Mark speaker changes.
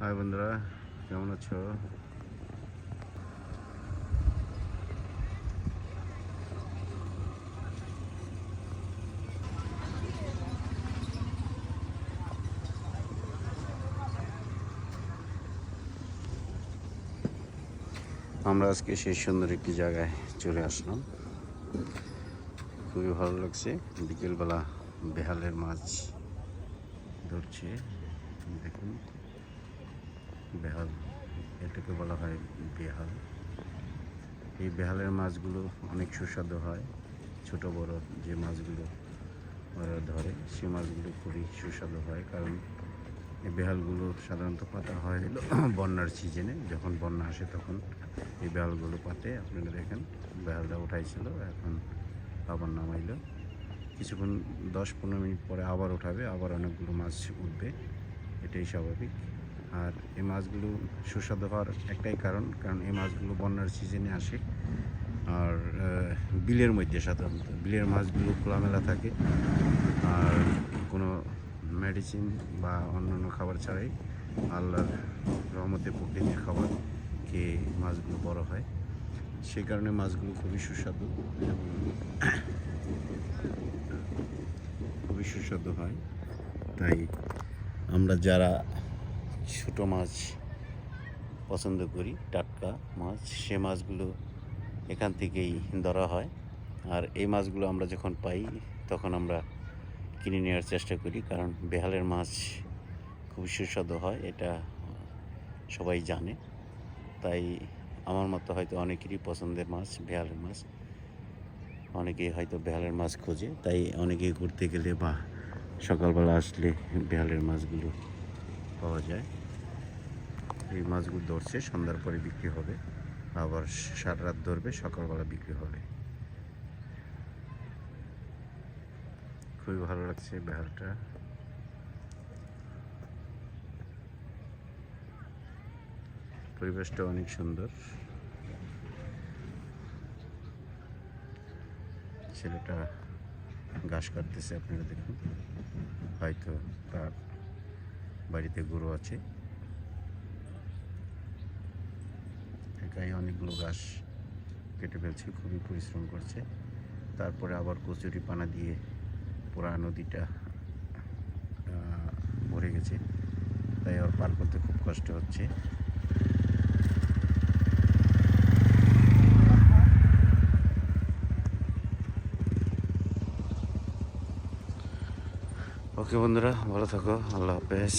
Speaker 1: High বন্ধুরা, কেমন আছো? আমরা আজকে সেই সুন্দর একটি জায়গায় চলে আসলাম। খুবই ভালো লাগছে। বিকেলবেলা বেহালের মাছ ধরছে। দেখুন, বেহাল, এটাকে বলা হয় বেহাল। এই বেহালের মাছগুলো অনেক সুস্বাদু হয়। ছোট বড় যে মাছগুলো ওরা ধরে সেই মাছগুলো খুবই সুস্বাদু হয়, কারণ এই বেহালগুলো সাধারণত পাতা হয় হলো বন্যার সিজনে। যখন বন্যা আসে তখন এই বেহালগুলো পাতে। আপনারা দেখেন, বেহালটা উঠাইছিল, এখন আবার নামাইলো। কিছুক্ষণ 10-15 মিনিট পরে আবার উঠাবে, আবার অনেকগুলো মাছ উঠবে, এটাই স্বাভাবিক। আর এই মাছগুলো সুস্বাদু হওয়ার একটাই কারণ এই মাছগুলো বন্যার সিজনে আসে। আর বিলের মধ্যে সাধারণত বিলের মাছগুলো খোলামেলা থাকে, আর কোনো মেডিসিন বা অন্যান্য খাবার ছাড়াই আল্লাহর রহমতে প্রকৃতির খাবার খেয়ে মাছগুলো বড় হয়। সেই কারণে মাছগুলো খুবই সুস্বাদু এবং খুবই সুস্বাদু হয়। তাই আমরা যারা ছোটো মাছ পছন্দ করি, টাটকা মাছ, সে মাছগুলো এখান থেকেই ধরা হয়। আর এই মাছগুলো আমরা যখন পাই তখন আমরা কিনে নেওয়ার চেষ্টা করি, কারণ বেহালের মাছ খুব সুস্বাদু হয়, এটা সবাই জানে। তাই আমার মতো হয়তো অনেকেরই পছন্দের মাছ বেহালের মাছ। অনেকেই হয়তো বেহালের মাছ খোঁজে, তাই অনেকেই ঘুরতে গেলে বা সকালবেলা আসলে বেহালের মাছগুলো পাওয়া যায়। এই মাছগুলো ধরছে, সন্ধ্যার পরে বিক্রি হবে, আবার সারা রাত ধরবে, সকালবেলা বিক্রি হবে। খুবই ভালো লাগছে বেহালটা। পরিবেশটা অনেক সুন্দর। ছেলেটা ঘাস কাটতেছে, আপনারা দেখুন, হয়তো তার বাড়িতে গরু আছে। একাই অনেকগুলো ঘাস কেটে ফেলছে, খুবই পরিশ্রম করছে। তারপরে আবার কচুরি পানা দিয়ে পুরা নদীটা ভরে গেছে, তাই আর পার করতে খুব কষ্ট হচ্ছে। ওকে বন্ধুরা, ভালো থাকো, আল্লাহ হাফেজ।